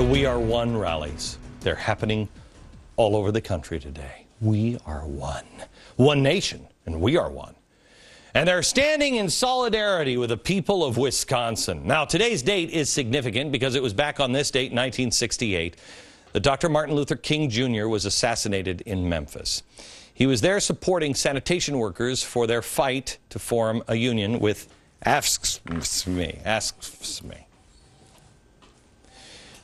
The We Are One rallies. They're happening all over the country today. We are one. One nation, and we are one. And they're standing in solidarity with the people of Wisconsin. Now, today's date is significant because it was back on this date in 1968 that Dr. Martin Luther King Jr. was assassinated in Memphis. He was there supporting sanitation workers for their fight to form a union with Asks Me.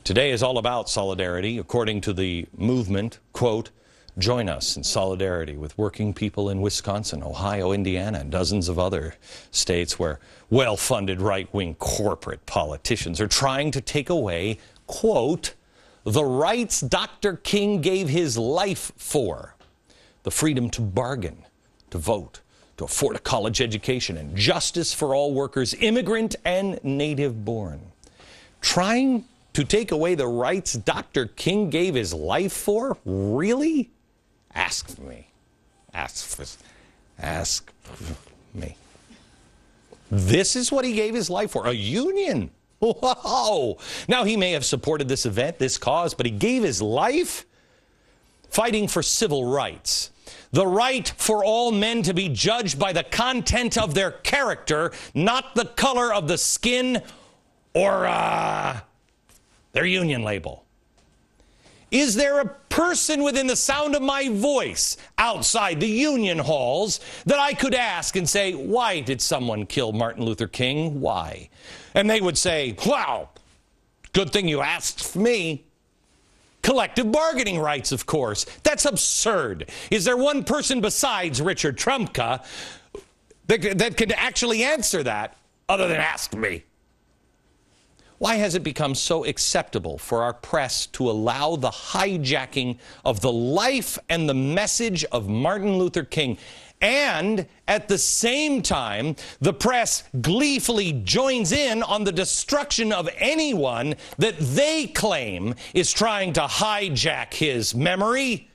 Today is all about solidarity. According to the movement, quote, join us in solidarity with working people in Wisconsin, Ohio, Indiana, and dozens of other states where well-funded right-wing corporate politicians are trying to take away, quote, the rights Dr. King gave his life for. The freedom to bargain, to vote, to afford a college education, and justice for all workers, immigrant and native-born. Trying to take away the rights Dr. King gave his life for? Really? Ask me. Ask me. This is what he gave his life for, a union. Whoa! Now, he may have supported this event, this cause, but he gave his life fighting for civil rights. The right for all men to be judged by the content of their character, not the color of the skin or their union label. Is there a person within the sound of my voice outside the union halls that I could ask and say, why did someone kill Martin Luther King? Why? And they would say, wow, good thing you asked me. Collective bargaining rights, of course. That's absurd. Is there one person besides Richard Trumka that could actually answer that other than ask me? Why has it become so acceptable for our press to allow the hijacking of the life and the message of Martin Luther King? And at the same time, the press gleefully joins in on the destruction of anyone that they claim is trying to hijack his memory,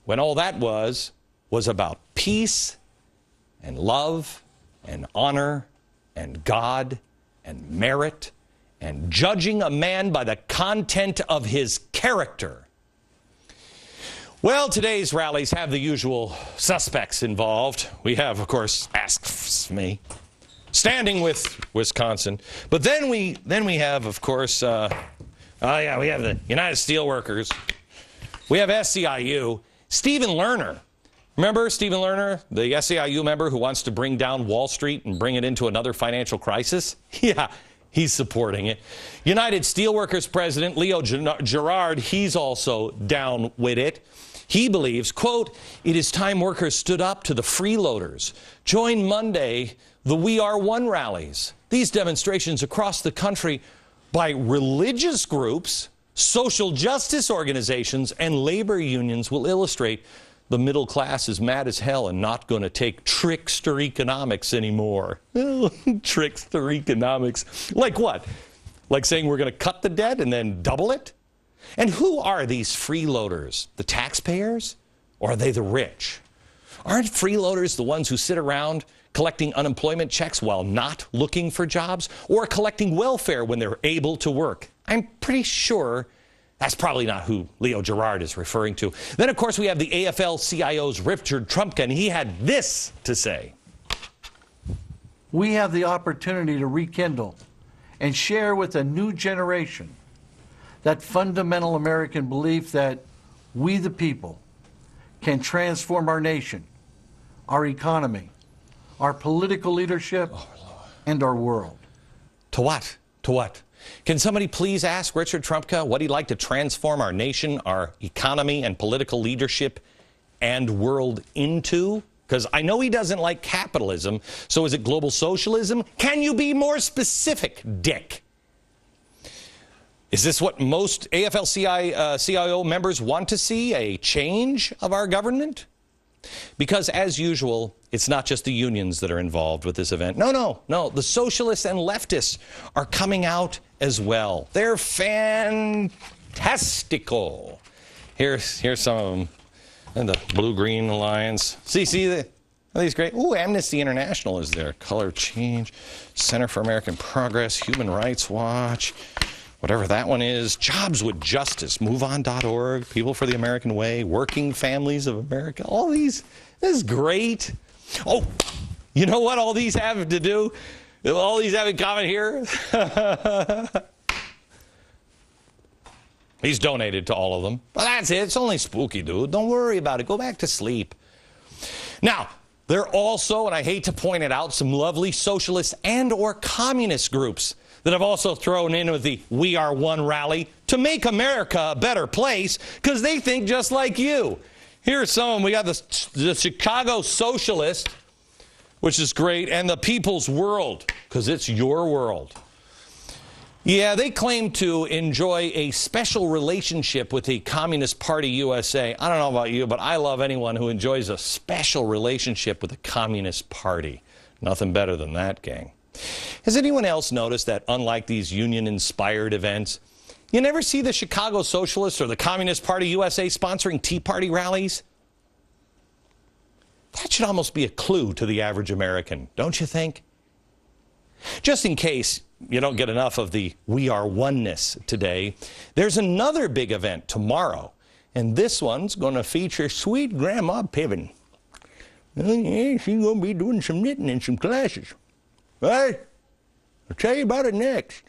when all that was about peace and love and honor and God and merit, and judging a man by the content of his character. Well, today's rallies have the usual suspects involved. We have, of course, Ask Me, standing with Wisconsin. But then we have, of course, we have the United Steelworkers. We have SEIU. Stephen Lerner. Remember Stephen Lerner, the SEIU member who wants to bring down Wall Street and bring it into another financial crisis? Yeah, he's supporting it. United Steelworkers President Leo Gerard, he's also down with it. He believes, quote, it is time workers stood up to the freeloaders. Join Monday the We Are One rallies. These demonstrations across the country by religious groups, social justice organizations, and labor unions will illustrate the middle class is mad as hell and not going to take trickster economics anymore. Trickster economics. Like what? Like saying we're going to cut the debt and then double it? And who are these freeloaders? The taxpayers? Or are they the rich? Aren't freeloaders the ones who sit around collecting unemployment checks while not looking for jobs? Or collecting welfare when they're able to work? I'm pretty sure that's probably not who Leo Gerard is referring to. Then, of course, we have the AFL-CIO's Richard Trumka, and he had this to say. We have the opportunity to rekindle and share with a new generation that fundamental American belief that we, the people, can transform our nation, our economy, our political leadership, and our world. To what? To what? Can somebody please ask Richard Trumka what he'd like to transform our nation, our economy, and political leadership and world into? Because I know he doesn't like capitalism, so is it global socialism? Can you be more specific, Dick? Is this what most AFL-CIO members want to see, a change of our government? Because, as usual, it's not just the unions that are involved with this event. No. The socialists and leftists are coming out as well. They're fantastical. Here's some of them. And the Blue-Green Alliance. See, are these great? Ooh, Amnesty International is there. Color Change, Center for American Progress, Human Rights Watch. whatever that one is, Jobs with Justice, MoveOn.org, People for the American Way, Working Families of America, all these. This is great. Oh, you know what all these have to do? All these have in common here? He's donated to all of them. But that's it. It's only spooky, dude. Don't worry about it. Go back to sleep. Now, there are also, and I hate to point it out, some lovely socialist and or communist groups that have also thrown in with the We Are One rally to make America a better place because they think just like you. Here's some of them. We got the Chicago Socialist, which is great, and the People's World, because it's your world. Yeah, they claim to enjoy a special relationship with the Communist Party USA. I don't know about you, but I love anyone who enjoys a special relationship with the Communist Party. Nothing better than that, gang. Has anyone else noticed that unlike these union-inspired events, you never see the Chicago Socialists or the Communist Party USA sponsoring Tea Party rallies? That should almost be a clue to the average American, don't you think? Just in case you don't get enough of the We Are Oneness today, there's another big event tomorrow, and this one's going to feature sweet Grandma Piven. Oh, yeah, she's going to be doing some knitting in some classes. Right? I'll tell you about it next.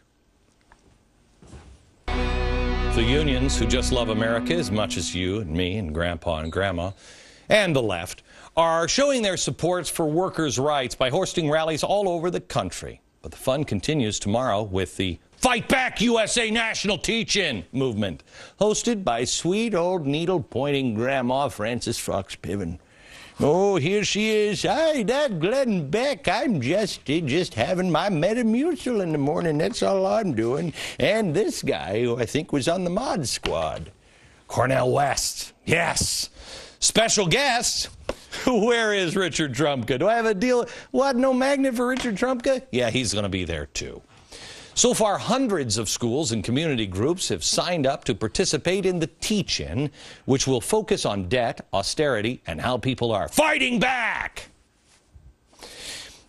The unions who just love America as much as you and me and Grandpa and Grandma and the left are showing their supports for workers' rights by hosting rallies all over the country. But the fun continues tomorrow with the Fight Back USA National Teach-In movement, hosted by sweet old needle-pointing Grandma Frances Fox Piven. Oh, here she is. Hi, that's Glenn Beck. I'm just having my Metamucil in the morning. That's all I'm doing. And this guy, who I think was on the Mod Squad, Cornel West. Yes. Special guest. Where is Richard Trumka? Do I have a deal? What, no magnet for Richard Trumka? Yeah, he's going to be there too. So far, hundreds of schools and community groups have signed up to participate in the Teach-In, which will focus on debt, austerity, and how people are fighting back.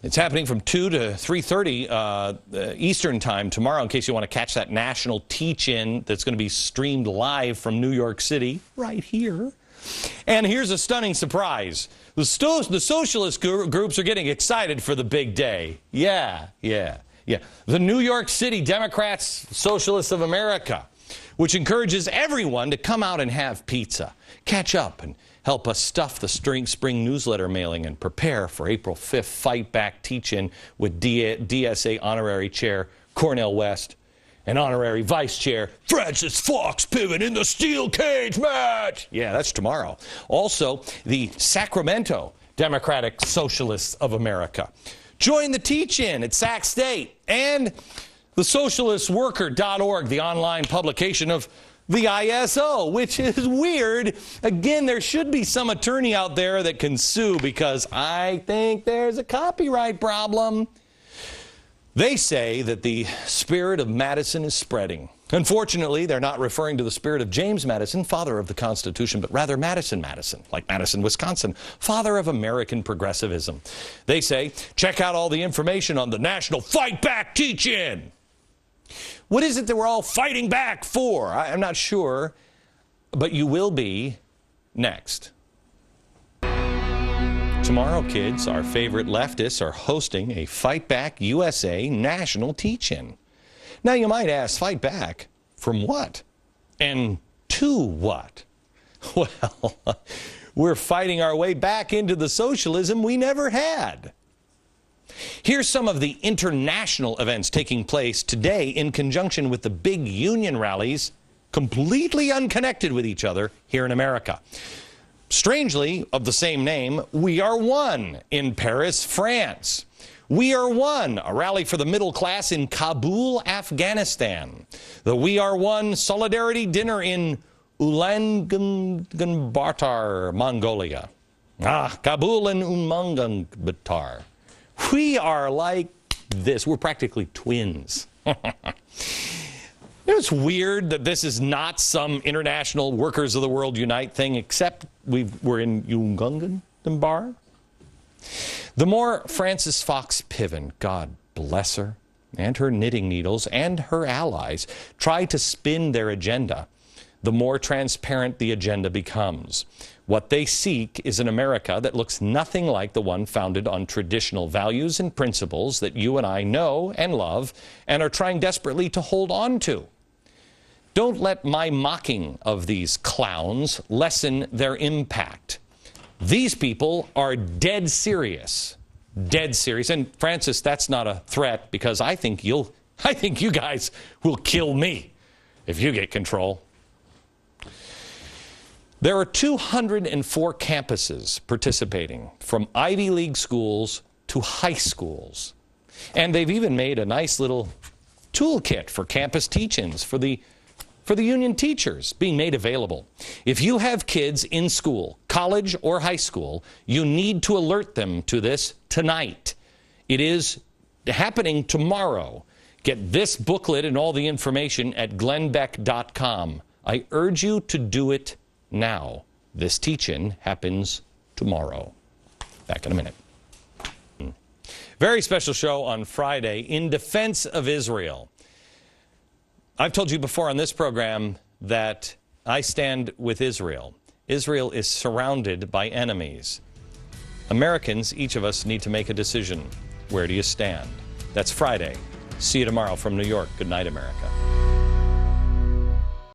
It's happening from 2 to 3:30 Eastern Time tomorrow, in case you want to catch that national Teach-In that's going to be streamed live from New York City, right here. And here's a stunning surprise. The socialist groups are getting excited for the big day. Yeah. The New York City Democrats, Socialists of America, which encourages everyone to come out and have pizza, catch up, and help us stuff the spring newsletter mailing and prepare for April 5th Fight Back Teach-In with DSA Honorary Chair Cornel West and Honorary Vice Chair Frances Fox Piven in the steel cage match. Yeah, that's tomorrow. Also, the Sacramento Democratic Socialists of America. Join the Teach-In at Sac State and the socialistworker.org, the online publication of the ISO, which is weird. Again, there should be some attorney out there that can sue because I think there's a copyright problem. They say that the spirit of Madison is spreading. Unfortunately, they're not referring to the spirit of James Madison, father of the Constitution, but rather Madison, like Madison, Wisconsin, father of American progressivism. They say, check out all the information on the National Fight Back Teach-In. What is it that we're all fighting back for? I'm not sure, but you will be next. Tomorrow, kids, our favorite leftists are hosting a Fight Back USA National Teach-In. Now, you might ask, fight back from what? And to what? Well, we're fighting our way back into the socialism we never had. Here's some of the international events taking place today in conjunction with the big union rallies, completely unconnected with each other here in America. Strangely, of the same name, We Are One in Paris, France. We Are One, a rally for the middle class in Kabul, Afghanistan. The We Are One Solidarity Dinner in Ulaanbaatar, Mongolia. Kabul and Ulaanbaatar. We are like this. We're practically twins. It's weird that this is not some international Workers of the World Unite thing, except we're in Ulaanbaatar. The more Frances Fox Piven, God bless her, and her knitting needles and her allies try to spin their agenda, the more transparent the agenda becomes. What they seek is an America that looks nothing like the one founded on traditional values and principles that you and I know and love and are trying desperately to hold on to. Don't let my mocking of these clowns lessen their impact. These people are dead serious. Dead serious. And Francis, that's not a threat, because I think you guys will kill me if you get control. There are 204 campuses participating, from Ivy League schools to high schools. And they've even made a nice little toolkit for campus teach-ins for the union teachers being made available. If you have kids in school, college or high school, you need to alert them to this tonight. It is happening tomorrow. Get this booklet and all the information at glennbeck.com. I urge you to do it now. This teach-in happens tomorrow. Back in a minute. Very special show on Friday in defense of Israel. I've told you before on this program that I stand with Israel. Israel is surrounded by enemies. Americans, each of us, need to make a decision. Where do you stand? That's Friday. See you tomorrow from New York. Good night, America.